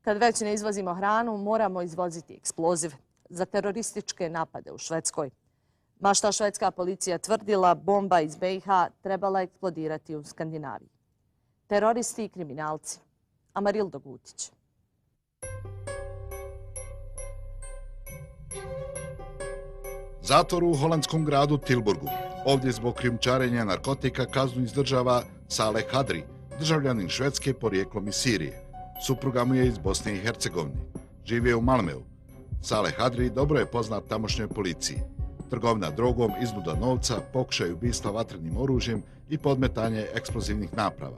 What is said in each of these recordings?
Kad već ne izvozimo hranu, moramo izvoziti eksploziv za terorističke napade u Švedskoj. Ma šta švedska policija tvrdila, bomba iz BiH trebala eksplodirati u Skandinaviji. Teroristi i kriminalci. Amarildo Gutić. Zatvor u holandskom gradu Tilburgu. Ovdje zbog krijumčarenja narkotika kaznu izdržava Saleh Hadri, državljanin Švedske porijeklom iz Sirije. Supruga mu je iz Bosne i Hercegovine. Živi je u Malmeu. Saleh Hadri dobro je poznat tamošnjoj policiji. Trgovina drogom, iznuda novca, pokušaj ubistva vatrenim oružjem i podmetanje eksplozivnih naprava.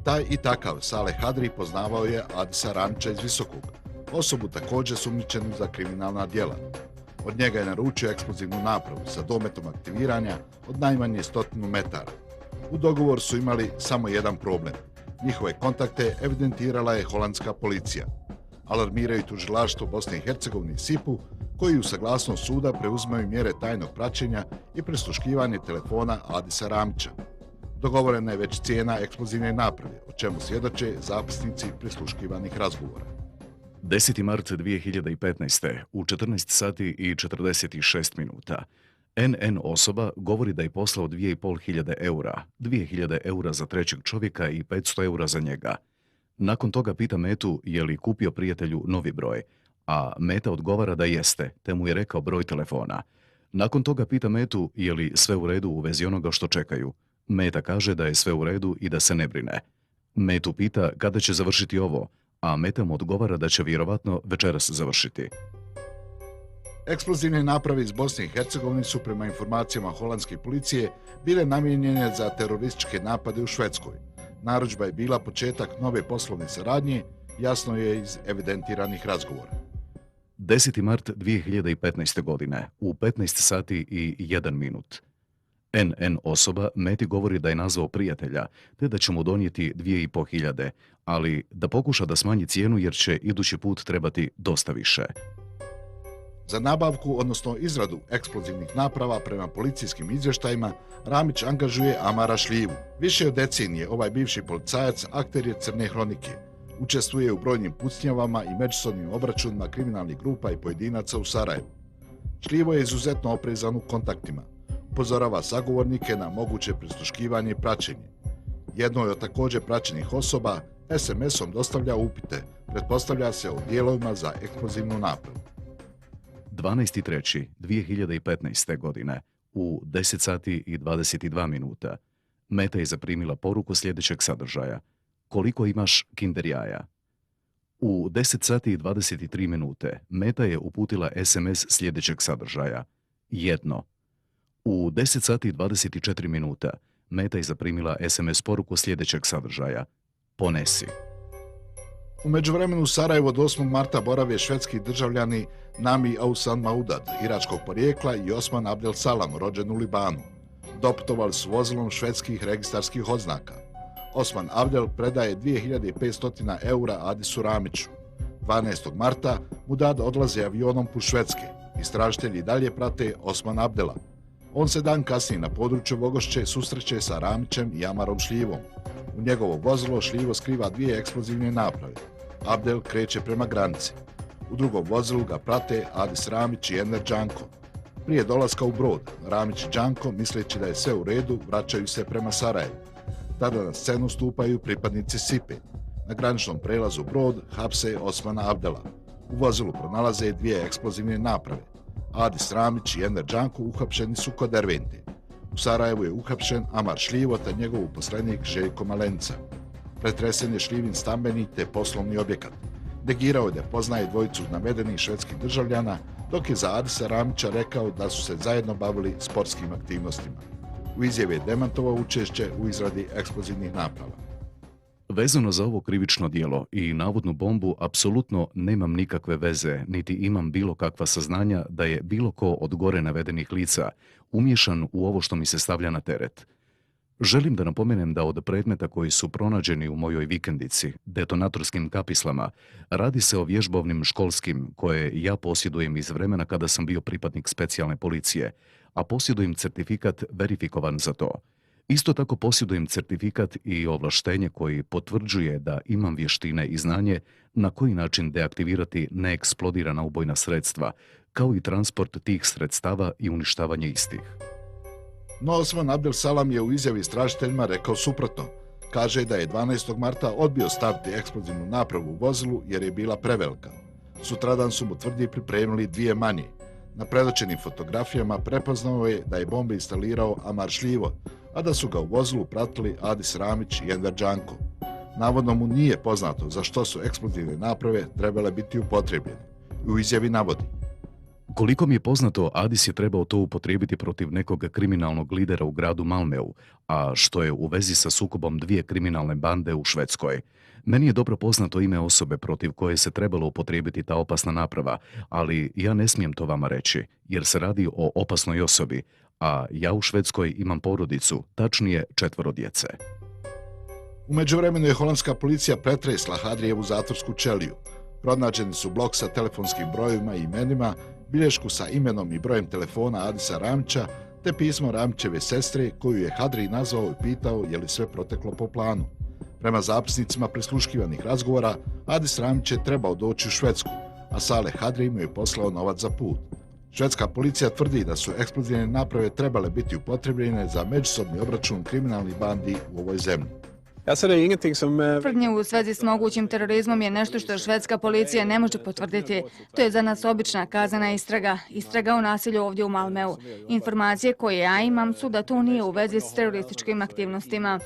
Taj i takav Saleh Hadri poznavao je Adisa Ramića iz Visokog, osobu također sumnjičenu za kriminalna djela. Od njega je naručio eksplozivnu napravu sa dometom aktiviranja od najmanje 100 metara. U dogovor su imali samo jedan problem. Njihove kontakte evidentirala je holandska policija. Alarmiraju tužilaštvo Bosne i Hercegovine i SIP-u, koji u saglasnost suda preuzimaju mjere tajnog praćenja i prisluškivanje telefona Adisa Ramića. Dogovorena je već cijena eksplozivne naprave, o čemu svjedoče zapisnici prisluškivanih razgovora. 10. mart 2015. u 14 sati i 46 minuta. NN osoba govori da je poslao 2500 eura, 2000 eura za trećeg čovjeka i 500 eura za njega. Nakon toga pita Metu je li kupio prijatelju novi broj, a Meta odgovara da jeste, te mu je rekao broj telefona. Nakon toga pita Metu je li sve u redu u vezi onoga što čekaju. Meta kaže da je sve u redu i da se ne brine. Metu pita kada će završiti ovo, a Meta mu odgovara da će vjerovatno večeras završiti. Eksplozivne naprave iz Bosne i Hercegovine su prema informacijama holandske policije bile namijenjene za terorističke napade u Švedskoj. Narudžba je bila početak nove poslovne saradnje, jasno je iz evidentiranih razgovora. 10. mart 2015. godine u 15 sati i 1 minut. NN osoba Meti govori da je nazvao prijatelja, te da će mu donijeti 2500, ali da pokuša da smanji cijenu jer će idući put trebati dosta više. Za nabavku, odnosno izradu eksplozivnih naprava prema policijskim izvještajima, Ramić angažuje Amara Šljivu. Više od decenije ovaj bivši policajac akter je crne hronike. Učestvuje u brojnim pucnjavama i međusobnim obračunima kriminalnih grupa i pojedinaca u Sarajevu. Šljivo je izuzetno oprezan u kontaktima. Upozorava sagovornike na moguće prisluškivanje i praćenje. Jednoj od također praćenih osoba SMS-om dostavlja upite, pretpostavlja se o dijelovima za eksplozivnu napravu. 12.3.2015. godine u 10 sati i 22 minuta Meta je zaprimila poruku sljedećeg sadržaja. Koliko imaš kinder jaja? U 10 sati i 23 minute Meta je uputila SMS sljedećeg sadržaja. Jedno. U 10 sati i 24 minuta Meta je zaprimila SMS poruku sljedećeg sadržaja. Ponesi. U međuvremenu u Sarajevu od 8. marta borave švedski državljani Nami Ausan Maudad, iračkog porijekla, i Osman Abdel Salam, rođen u Libanu. Doputovali su vozilom švedskih registarskih oznaka. Osman Abdel predaje 2500 eura Adisu Ramiću. 12. marta Maudad odlaze avionom put Švedske. Istražitelji dalje prate Osman Abdela. On se dan kasnije na području Vogošće susreće sa Ramićem i Amarom Šljivom. U njegovo vozilo Šljivo skriva 2 eksplozivne naprave. Abdel kreće prema granici. U drugom vozilu ga prate Adis Ramić i Enver Đanko. Prije dolaska u Brod, Ramić i Đanko, misleći da je sve u redu, vraćaju se prema Sarajevu. Tada na scenu stupaju pripadnici SIP-e. Na graničnom prelazu Brod hapse Osmana Abdela. U vozilu pronalaze 2 eksplozivne naprave. Adis Ramić i Enver Đanko uhapšeni su kod Dervente. U Sarajevu je uhapšen Amar Šljivo te njegov uposlenik Željko Malenca. Pretresen je Šljivin stambeni te poslovni objekat. Negirao je da poznaje dvojicu navedenih švedskih državljana, dok je za Adisa Ramića rekao da su se zajedno bavili sportskim aktivnostima. U izjavi je demantovao učešće u izradi eksplozivnih naprava. Vezano za ovo krivično djelo i navodnu bombu apsolutno nemam nikakve veze, niti imam bilo kakva saznanja da je bilo ko od gore navedenih lica umiješan u ovo što mi se stavlja na teret. Želim da napomenem da od predmeta koji su pronađeni u mojoj vikendici, detonatorskim kapislama, radi se o vježbovnim školskim koje ja posjedujem iz vremena kada sam bio pripadnik specijalne policije, a posjedujem certifikat verifikovan za to. Isto tako posjedujem certifikat i ovlaštenje koji potvrđuje da imam vještine i znanje na koji način deaktivirati neeksplodirana ubojna sredstva, kao i transport tih sredstava i uništavanje istih. No Osman Abdel Salam je u izjavi istražiteljima rekao suprotno. Kaže da je 12. marta odbio staviti eksplozivnu napravu u vozilu jer je bila prevelika. Sutradan su mu tvrdi pripremili dvije manje. Na predočenim fotografijama prepoznao je da je bombe instalirao Amar Šljivo, a da su ga u vozilu pratili Adis Ramić i Enver Đanko. Navodno mu nije poznato za što su eksplozivne naprave trebale biti upotrijebljene. U izjavi navodi: Koliko mi je poznato, Adis je trebao to upotrijebiti protiv nekog kriminalnog lidera u gradu Malmeu, a što je u vezi sa sukobom dvije kriminalne bande u Švedskoj. Meni je dobro poznato ime osobe protiv koje se trebalo upotrijebiti ta opasna naprava, ali ja ne smijem to vama reći, jer se radi o opasnoj osobi, a ja u Švedskoj imam porodicu, tačnije 4 djece. U međuvremenu je holandska policija pretresla Hadrijevu zatvorsku ćeliju. Pronađeni su blok sa telefonskim brojevima i imenima, bilješku sa imenom i brojem telefona Adisa Ramića, te pismo Ramićeve sestre koju je Hadrij nazvao i pitao je li sve proteklo po planu. Prema zapisnicima prisluškivanih razgovora, Adis Ramić je trebao doći u Švedsku, a Saleh Hadrij mu je poslao novac za put. Švedska policija tvrdi da su eksplozivne naprave trebale biti upotrijebljene za međusobni obračun kriminalnih bandi u ovoj zemlji. Tvrdnje u svezi s mogućim terorizmom je nešto što švedska policija ne može potvrditi. To je za nas obična kaznena istraga. Istraga o nasilju ovdje u Malmeu. Informacije koje ja imam su da to nije u vezi s terorističkim aktivnostima.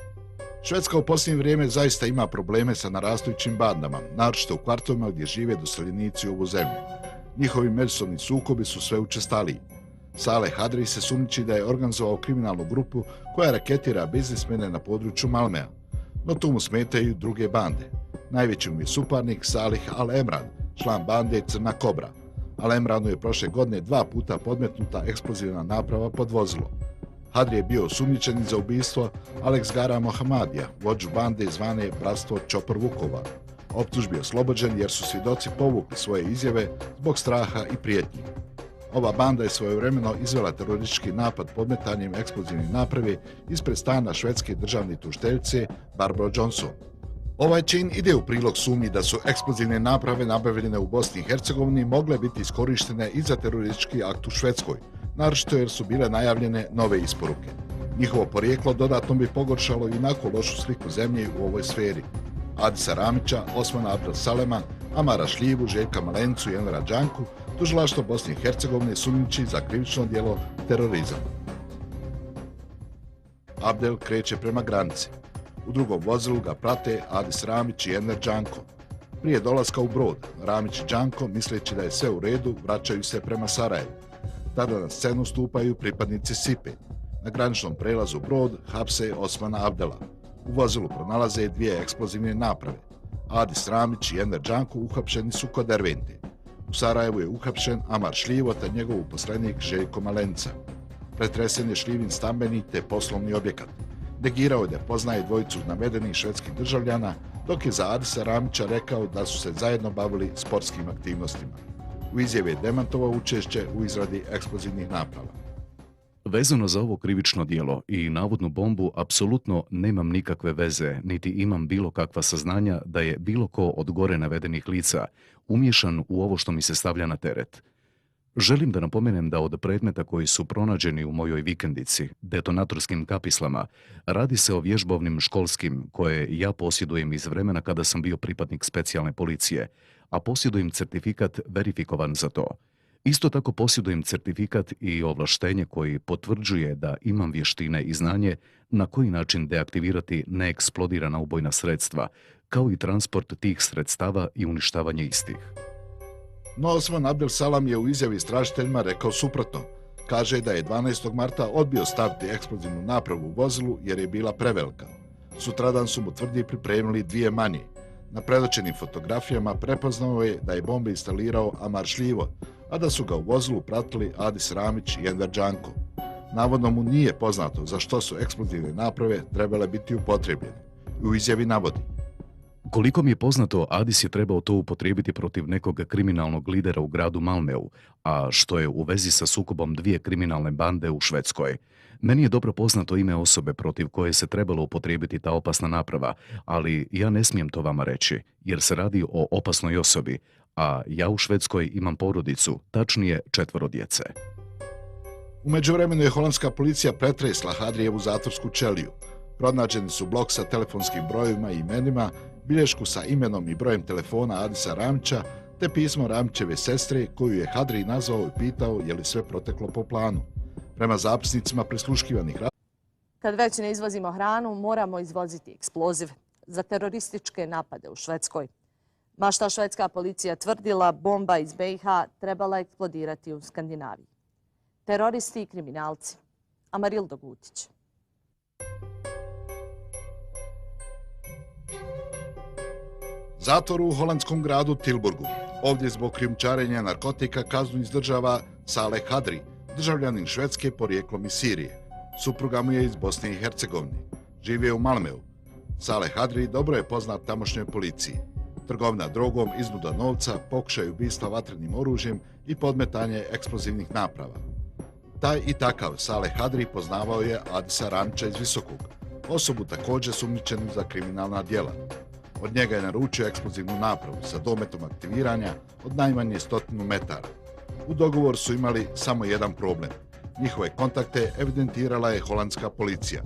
Švedska u posljednje vrijeme zaista ima probleme sa narastujućim bandama, naročito u kvartovima gdje žive doseljenici u ovu zemlju. Njihovi međusobni sukobi su sve učestaliji. Saleh Hadrij se sumnjiči da je organizovao kriminalnu grupu koja raketira biznismene na području Malmea. No tu mu smetaju druge bande. Najveći mu je suparnik Salih Al-Emran, član bande Crna Kobra. Al-Emranu je prošle godine 2 puta podmetnuta eksplozivna naprava pod vozilo. Hadrij je bio osumnjičen za ubistvo Alex Gara Mohamadija, vođu bande zvane Bratstvo Čopor Vukova. Optužbi je oslobođen jer su svjedoci povukli svoje izjave zbog straha i prijetnji. Ova banda je svojevremeno izvela teroristički napad podmetanjem eksplozivnih naprave ispred stana švedske državne tužiteljice Barbara Johnson. Ovaj čin ide u prilog sumnji da su eksplozivne naprave nabavljene u Bosni i Hercegovini mogle biti iskorištene i za teroristički akt u Švedskoj, naročito jer su bile najavljene nove isporuke. Njihovo porijeklo dodatno bi pogoršalo i onako lošu sliku zemlje u ovoj sferi. Adisa Ramića, Osmana Abdel Salema, Amara Šljivu, Željka Malencu i Envera Đanku tužilaštvo Bosne i Hercegovine sumnjiči za krivično djelo terorizam. Abdel kreće prema granici. U drugom vozilu ga prate Adis Ramić i Enver Đanko. Prije dolaska u Brod, Ramić i Đanko, misleći da je sve u redu, vraćaju se prema Sarajevu. Tada na scenu stupaju pripadnici SIPE. Na graničnom prelazu Brod hapse Osmana Abdela. U vozilu pronalaze 2 eksplozivne naprave. Adis Ramić i Enver Đanko uhapšeni su kod Dervente. U Sarajevu je uhapšen Amar Šljivo te njegov uposlenik Željko Malenca. Pretresen je Šljivin stambeni te poslovni objekat. Negirao je da poznaje dvojicu navedenih švedskih državljana, dok je za Adisa Ramića rekao da su se zajedno bavili sportskim aktivnostima. U izjavi je demantovao učešće u izradi eksplozivnih naprava. Vezano za ovo krivično djelo i navodnu bombu, apsolutno nemam nikakve veze, niti imam bilo kakva saznanja da je bilo ko od gore navedenih lica umiješan u ovo što mi se stavlja na teret. Želim da napomenem da od predmeta koji su pronađeni u mojoj vikendici, detonatorskim kapislama, radi se o vježbovnim školskim koje ja posjedujem iz vremena kada sam bio pripadnik specijalne policije, a posjedujem certifikat verifikovan za to. Isto tako posjedujem certifikat i ovlaštenje koji potvrđuje da imam vještine i znanje na koji način deaktivirati neeksplodirana ubojna sredstva, kao i transport tih sredstava i uništavanje istih. No Osman Abdel Salam je u izjavi istražiteljima rekao suprotno. Kaže da je 12. marta odbio staviti eksplozivnu napravu u vozilu jer je bila prevelika. Sutradan su mu tvrdi pripremili 2 manje. Na predočenim fotografijama prepoznao je da je bombe instalirao Amar Šljivo, a da su ga u vozilu pratili Adis Ramić i Enver Đanko. Navodno mu nije poznato za što su eksplozivne naprave trebale biti upotrijebljene. U izjavi navodi: Koliko mi je poznato, Adis je trebao to upotrijebiti protiv nekog kriminalnog lidera u gradu Malmeu, a što je u vezi sa sukobom dvije kriminalne bande u Švedskoj. Meni je dobro poznato ime osobe protiv koje se trebalo upotrijebiti ta opasna naprava, ali ja ne smijem to vama reći, jer se radi o opasnoj osobi, a ja u Švedskoj imam porodicu, tačnije 4 djece. U međuvremenu je holandska policija pretresla Hadrijevu zatvorsku ćeliju. Pronađeni su blok sa telefonskim brojevima i imenima, bilješku sa imenom i brojem telefona Adisa Ramića, te pismo Ramićeve sestre koju je Hadrij nazvao i pitao je li sve proteklo po planu. Prema zapisnicima prisluškivanih Kad već ne izvozimo hranu, moramo izvoziti eksploziv za terorističke napade u Švedskoj. Ma šta švedska policija tvrdila, bomba iz BiH trebala eksplodirati u Skandinaviji. Teroristi i kriminalci. Amarildo Gutić. Zatvor u holandskom gradu Tilburgu. Ovdje zbog krijumčarenja narkotika kaznu izdržava Saleh Hadri, državljanin Švedske porijeklom iz Sirije. Supruga mu je iz Bosne i Hercegovine. Živi je u Malmeu. Saleh Hadri dobro je poznat tamošnjoj policiji. Trgovina drogom, iznuda novca, pokušaj ubistva vatrenim oružjem i podmetanje eksplozivnih naprava. Taj i takav Saleh Hadri poznavao je Adisa Ramića iz Visokog, osobu također sumnjičenu za kriminalna djela. Od njega je naručio eksplozivnu napravu sa dometom aktiviranja od najmanje 100 metara. U dogovoru su imali samo jedan problem. Njihove kontakte evidentirala je holandska policija.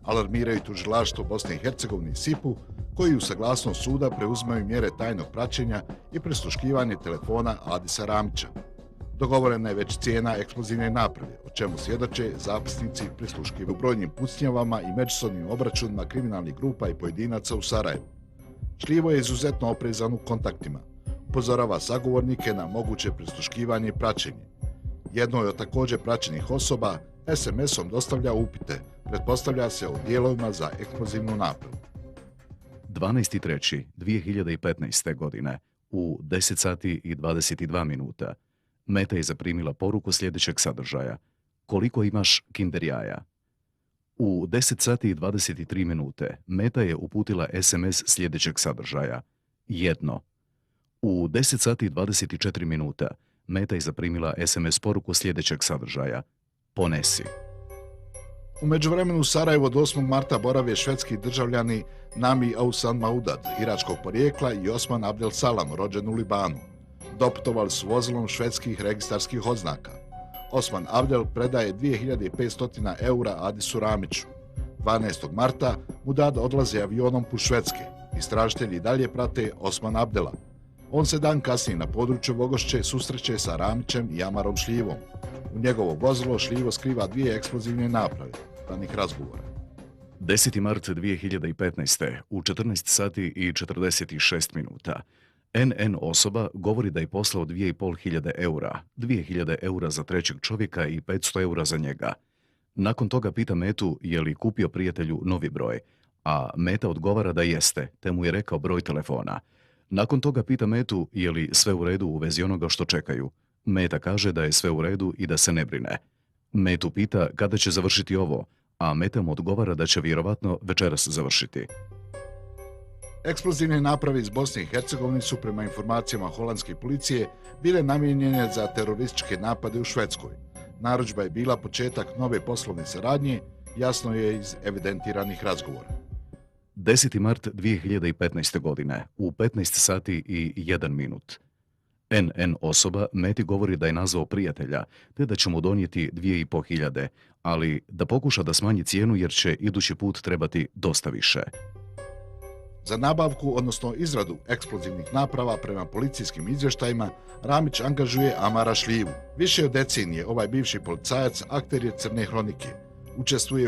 Alarmiraju tužilaštvo Bosne i Hercegovine i SIP-u, koji u saglasnost suda preuzimaju mjere tajnog praćenja i prisluškivanje telefona Adisa Ramića. Dogovorena je već cijena eksplozivne naprave, o čemu svjedoče zapisnici prisluškiva u brojnim pucnjavama i međusobnim obračunima kriminalnih grupa i pojedinaca u Sarajevu. Šljivo je izuzetno oprezan u kontaktima. Upozorava sagovornike na moguće prisluškivanje i praćenje. Jednoj od također praćenih osoba SMS-om dostavlja upite, pretpostavlja se o dijelovima za eksplozivnu napravu. 12.3.2015. godine u 10 sati i 22 minuta Meta je zaprimila poruku sljedećeg sadržaja. Koliko imaš kinder jaja? U 10 sati i 23 minute Meta je uputila SMS sljedećeg sadržaja. 1. U 10 sati i 24 minuta Meta je zaprimila SMS poruku sljedećeg sadržaja. Ponesi. U međuvremenu u Sarajevu od 8. marta borave švedski državljani Nami Ausan Maudad, iračkog porijekla, i Osman Abdel Salam, rođen u Libanu. Doputovali su vozilom švedskih registarskih oznaka. Osman Abdel predaje 2500 eura Adisu Ramiću. 12. marta Maudad odlazi avionom put Švedske. Istražitelji i dalje prate Osman Abdela. On se dan kasnije na području Vogošće susreće sa Ramićem i Amarom Šljivom. U njegovo vozilo Šljivo skriva 2 eksplozivne naprave. Danih razgovora. 10. mart 2015. u 14 sati i 46 minuta. NN osoba govori da je poslao 2500 eura, 2000 eura za trećeg čovjeka i 500 eura za njega. Nakon toga pita Metu je li kupio prijatelju novi broj, a Meta odgovara da jeste, te mu je rekao broj telefona. Nakon toga pita Metu je li sve u redu u vezi onoga što čekaju. Meta kaže da je sve u redu i da se ne brine. Metu pita kada će završiti ovo, a Meta mu odgovara da će vjerovatno večeras završiti. Eksplozivne naprave iz Bosne i Hercegovine su prema informacijama holandske policije bile namijenjene za terorističke napade u Švedskoj. Narudžba je bila početak nove poslovne saradnje, jasno je iz evidentiranih razgovora. 10. mart 2015. godine u 15 sati i 1 minut. NN osoba Meti govori da je nazvao prijatelja, te da će mu donijeti 2500, ali da pokuša da smanji cijenu jer će idući put trebati dosta više. Za nabavku, odnosno izradu eksplozivnih naprava prema policijskim izvještajima, Ramić angažuje Amara Šljivu. Više od decenije ovaj bivši policajac akter je crne hronike. Učestvuje